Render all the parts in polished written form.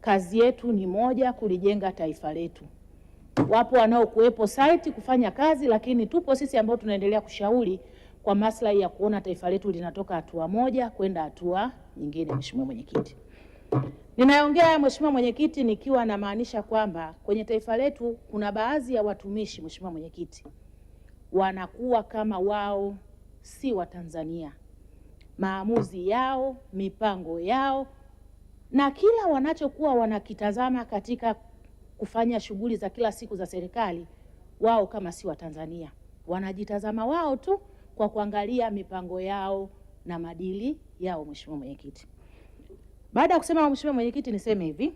kazi yetu ni moja, kulijenga taifa letu. Wapo wanaokuwepo site kufanya kazi, lakini tupo sisi ambao tunaendelea kushauri kwa maslahi ya kuona taifa letu linatoka hatua moja kwenda hatua nyingine. Mheshimiwa Mwenyekiti, ninaongea Mheshimiwa Mwenyekiti nikiwa namaanisha kwamba kwenye taifa letu kuna baadhi ya watumishi, Mheshimiwa Mwenyekiti, wanakuwa kama wao si wa Tanzania. Maamuzi yao, mipango yao na kila wanachokuwa wanakitazama katika kufanya shughuli za kila siku za serikali, wao kama si wa Tanzania. Wanajitazama wao tu kwa kuangalia mipango yao na madili yao. Mheshimiwa Mwenyekiti, baada ya kusema Mheshimiwa Mwenyekiti, niseme hivi: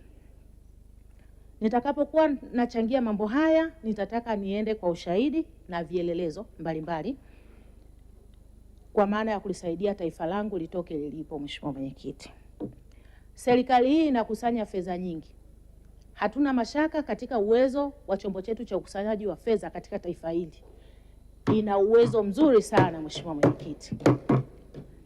nitakapokuwa nachangia mambo haya, nitataka niende kwa ushahidi na vielelezo mbalimbali kwa maana ya kulisaidia taifa langu litoke lilipo. Mheshimiwa Mwenyekiti, serikali hii inakusanya fedha nyingi. Hatuna mashaka katika uwezo wa chombo chetu cha ukusanyaji wa fedha katika taifa hili. Ina uwezo mzuri sana Mheshimiwa Mwenyekiti.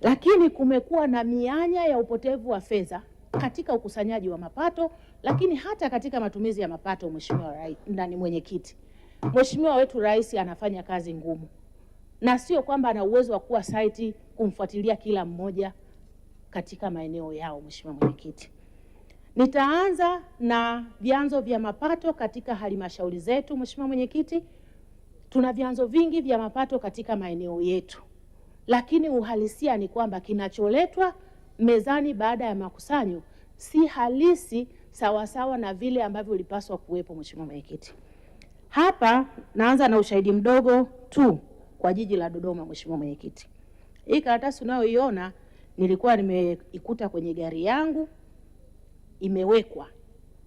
Lakini kumekuwa na mianya ya upotevu wa fedha katika ukusanyaji wa mapato, lakini hata katika matumizi ya mapato. Mheshimiwa Mwenyekiti, Mheshimiwa wetu Rais anafanya kazi ngumu, na sio kwamba ana uwezo wa kuwa site kumfuatilia kila mmoja katika maeneo yao. Mheshimiwa Mwenyekiti, nitaanza na vyanzo vya mapato katika halmashauri zetu. Mheshimiwa Mwenyekiti, tuna vyanzo vingi vya mapato katika maeneo yetu, lakini uhalisia ni kwamba kinacholetwa mezani baada ya makusanyo si halisi sawasawa na vile ambavyo ulipaswa kuwepo. Mheshimiwa Mwenyekiti, hapa naanza na ushahidi mdogo tu kwa jiji la Dodoma. Mheshimiwa Mwenyekiti, hii karatasi unayoiona nilikuwa nimeikuta kwenye gari yangu, imewekwa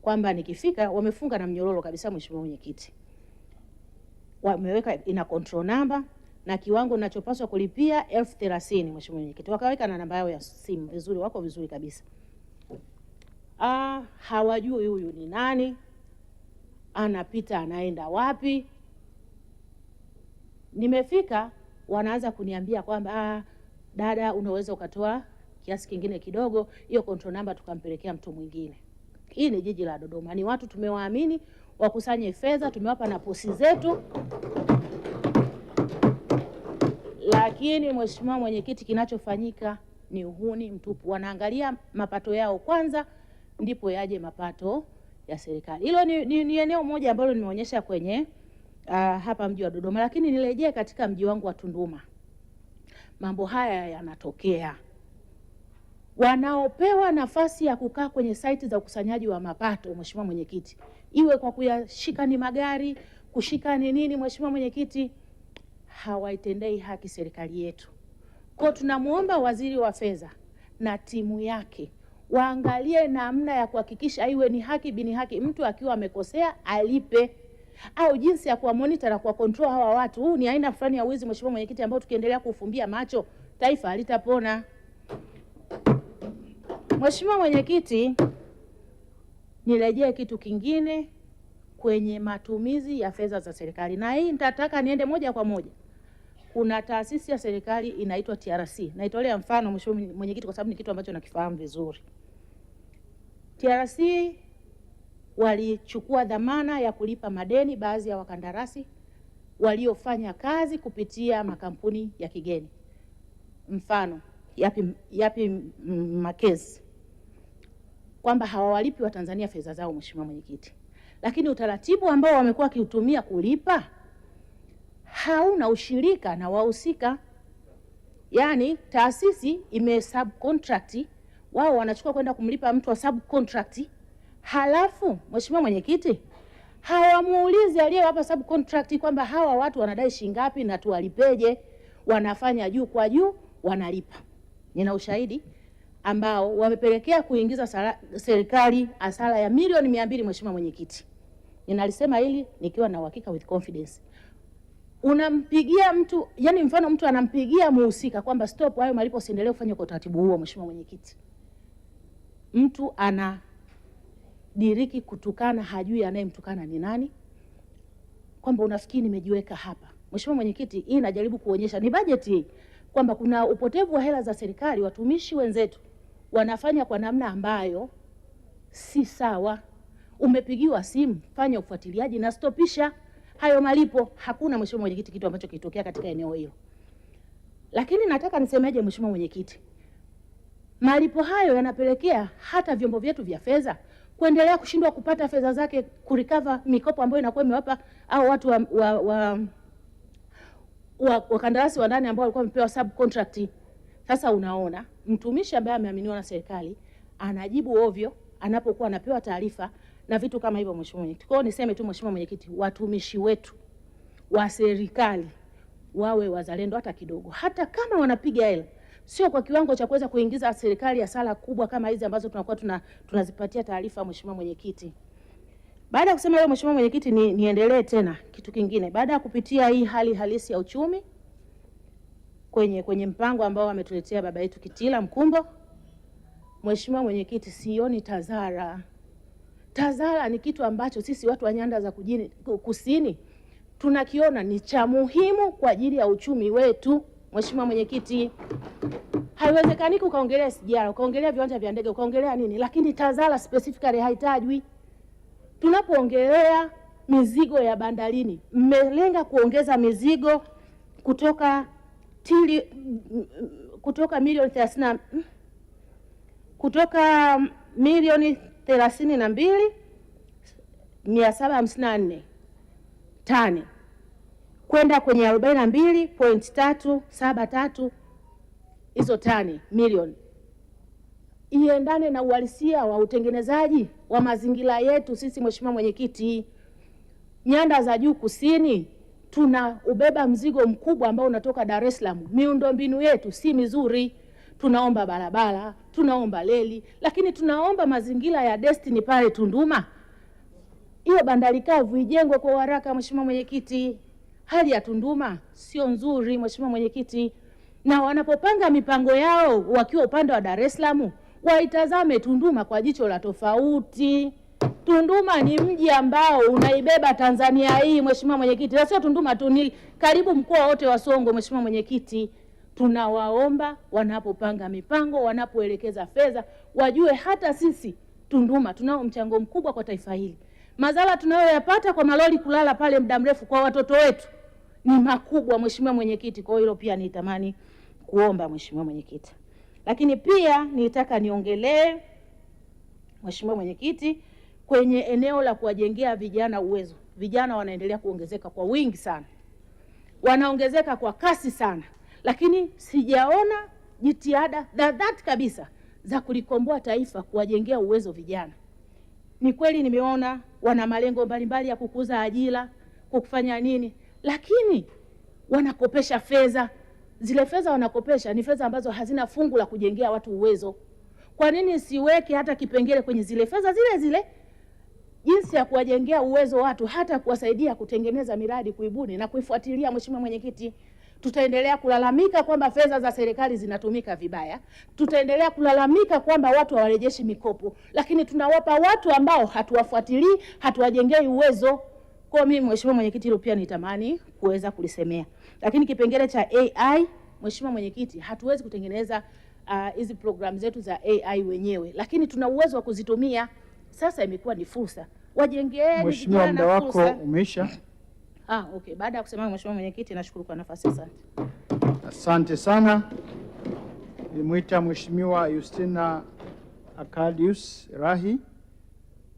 kwamba nikifika, wamefunga na mnyororo kabisa. Mheshimiwa Mwenyekiti, wameweka ina control number na kiwango ninachopaswa kulipia 30,000. Mheshimiwa Mwenyekiti, wakaweka na namba yao ya simu vizuri, wako vizuri kabisa. Hawajui huyu ni nani, anapita anaenda wapi. Nimefika, wanaanza kuniambia kwamba dada, unaweza ukatoa kiasi kingine kidogo, hiyo control number tukampelekea mtu mwingine. Hii ni jiji la Dodoma, ni watu tumewaamini wakusanye fedha, tumewapa na posi zetu. Lakini Mheshimiwa Mwenyekiti, kinachofanyika ni uhuni mtupu. Wanaangalia mapato yao kwanza, ndipo yaje mapato ya serikali. Hilo ni eneo moja ambalo nimeonyesha kwenye hapa mji wa Dodoma, lakini nirejee katika mji wangu wa Tunduma. Mambo haya yanatokea. Wanaopewa nafasi ya kukaa kwenye site za ukusanyaji wa mapato, Mheshimiwa Mwenyekiti, iwe kwa kuyashika ni magari, kushika ni nini, Mheshimiwa Mwenyekiti, hawaitendei haki serikali yetu. Kwa tunamuomba Waziri wa Fedha na timu yake waangalie namna ya kuhakikisha iwe ni haki bini haki, mtu akiwa amekosea alipe, au jinsi ya kuwa monitor na kuwa control hawa watu. Huu ni aina fulani ya wizi, Mheshimiwa Mwenyekiti, ambao tukiendelea kufumbia macho taifa halitapona. Mheshimiwa Mwenyekiti, nirejee kitu kingine kwenye matumizi ya fedha za serikali, na hii nitataka niende moja kwa moja. Kuna taasisi ya serikali inaitwa TRC. Naitolea mfano Mheshimiwa Mwenyekiti kwa sababu ni kitu ambacho nakifahamu vizuri. TRC walichukua dhamana ya kulipa madeni baadhi ya wakandarasi waliofanya kazi kupitia makampuni ya kigeni. Mfano yapi Makezi, kwamba hawawalipi Watanzania fedha zao. Mheshimiwa Mwenyekiti, lakini utaratibu ambao wamekuwa kiutumia kulipa hauna ushirika na wahusika. Yaani taasisi subcontract, wao wanachukua kwenda kumlipa mtu wa subcontract, halafu Mheshimiwa Mwenyekiti, hawamuulizi aliyewapa subcontract kwamba hawa watu wanadai shilingi ngapi na tuwalipeje. Wanafanya juu kwa juu, wanalipa. Nina ushahidi ambao wamepelekea kuingiza serikali hasara ya milioni 200. Mheshimiwa Mwenyekiti, ninalisema hili nikiwa na uhakika with confidence. Unampigia mtu, yani mfano mtu anampigia muhusika kwamba stop, hayo malipo siendelee kufanya kwa utaratibu huo. Mheshimiwa Mwenyekiti, mtu ana diriki kutukana, hajui anayemtukana ni nani, kwamba unafikiri nimejiweka hapa. Mheshimiwa Mwenyekiti, hii najaribu kuonyesha ni bajeti hii kwamba kuna upotevu wa hela za serikali. Watumishi wenzetu wanafanya kwa namna ambayo si sawa. Umepigiwa simu, fanya ufuatiliaji na stopisha hayo malipo. Hakuna mheshimiwa mwenyekiti kitu ambacho kilitokea katika eneo hilo. Lakini nataka nisemeje mheshimiwa mwenyekiti, malipo hayo yanapelekea hata vyombo vyetu vya fedha kuendelea kushindwa kupata fedha zake kurecover mikopo ambayo inakuwa imewapa au watu wa kandarasi wa ndani ambao walikuwa wamepewa subcontract. Sasa unaona mtumishi ambaye ameaminiwa na serikali anajibu ovyo anapokuwa anapewa taarifa na vitu kama hivyo mheshimiwa mwenyekiti. Kwa hiyo niseme tu mheshimiwa mwenyekiti, watumishi wetu wa serikali wawe wazalendo hata kidogo, hata kama wanapiga hela sio kwa kiwango cha kuweza kuingiza serikali hasara kubwa kama hizi ambazo tunakuwa tunazipatia taarifa mheshimiwa mwenyekiti. Baada ya kusema hiyo mheshimiwa mwenyekiti, niendelee tena kitu kingine. Baada ya kupitia hii hali halisi ya uchumi kwenye mpango ambao ametuletea baba yetu Kitila Mkumbo, mheshimiwa mwenyekiti, sioni TAZARA. TAZARA ni kitu ambacho sisi watu wa nyanda za kusini tunakiona ni cha muhimu kwa ajili ya uchumi wetu. Mheshimiwa mwenyekiti, haiwezekani ukaongelea SGR, ukaongelea viwanja vya ndege, ukaongelea nini, lakini TAZARA specifically haitajwi. Tunapoongelea mizigo ya bandarini, mmelenga kuongeza mizigo kutoka milioni 32,754 tani kwenda kwenye 42.373 hizo tani milioni, iendane na uhalisia wa utengenezaji wa mazingira yetu. Sisi mheshimiwa mwenyekiti, nyanda za juu kusini tuna ubeba mzigo mkubwa ambao unatoka Dar es Salaam. Miundombinu yetu si mizuri, tunaomba barabara, tunaomba reli, lakini tunaomba mazingira ya Destiny pale Tunduma, hiyo bandari kavu ijengwe kwa haraka mheshimiwa mwenyekiti. Hali ya Tunduma sio nzuri mheshimiwa mwenyekiti, na wanapopanga mipango yao wakiwa upande wa Dar es Salaam waitazame Tunduma kwa jicho la tofauti. Tunduma ni mji ambao unaibeba Tanzania hii mheshimiwa mwenyekiti, na sio Tunduma tu, ni karibu mkoa wote wa Songwe mheshimiwa mwenyekiti. Tunawaomba wanapopanga mipango, wanapoelekeza fedha, wajue hata sisi Tunduma tunao mchango mkubwa kwa taifa hili. Madhara tunayoyapata kwa malori kulala pale muda mrefu kwa watoto wetu ni makubwa mheshimiwa mwenyekiti. Kwa hilo pia nitamani kuomba mheshimiwa mwenyekiti. Lakini pia nitaka niongelee mheshimiwa mwenyekiti kwenye eneo la kuwajengea vijana uwezo. Vijana wanaendelea kuongezeka kwa wingi sana, wanaongezeka kwa kasi sana, lakini sijaona jitihada dhati kabisa za kulikomboa taifa kuwajengea uwezo vijana. Ni kweli nimeona wana malengo mbalimbali ya kukuza ajira, kufanya nini, lakini wanakopesha fedha. Zile fedha wanakopesha ni fedha ambazo hazina fungu la kujengea watu uwezo. Kwa nini siweke hata kipengele kwenye zile fedha zile jinsi ya kuwajengea uwezo watu, hata kuwasaidia kutengeneza miradi, kuibuni na kuifuatilia mheshimiwa mwenyekiti? Tutaendelea kulalamika kwamba fedha za serikali zinatumika vibaya, tutaendelea kulalamika kwamba watu hawarejeshi mikopo, lakini tunawapa watu ambao hatuwafuatilii, hatuwajengei uwezo. Kwa mimi mheshimiwa mwenyekiti, hilo pia nitamani kuweza kulisemea. Lakini kipengele cha AI mheshimiwa mwenyekiti, hatuwezi kutengeneza hizi program zetu za AI wenyewe, lakini tuna uwezo wa kuzitumia. Sasa imekuwa ni fursa, wajengeeni. Mheshimiwa, muda wako umeisha. Okay. Baada ya kusema mheshimiwa mwenyekiti, nashukuru kwa nafasi. Asante. Asante sana. Nimuita Mheshimiwa Justina Acadius Rahi.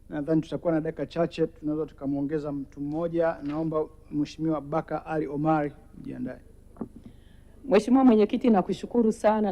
Nadhani tutakuwa na dakika chache, tunaweza tukamwongeza mtu mmoja. Naomba Mheshimiwa Baka Ali Omari mjiandae. Mheshimiwa mwenyekiti, nakushukuru sana.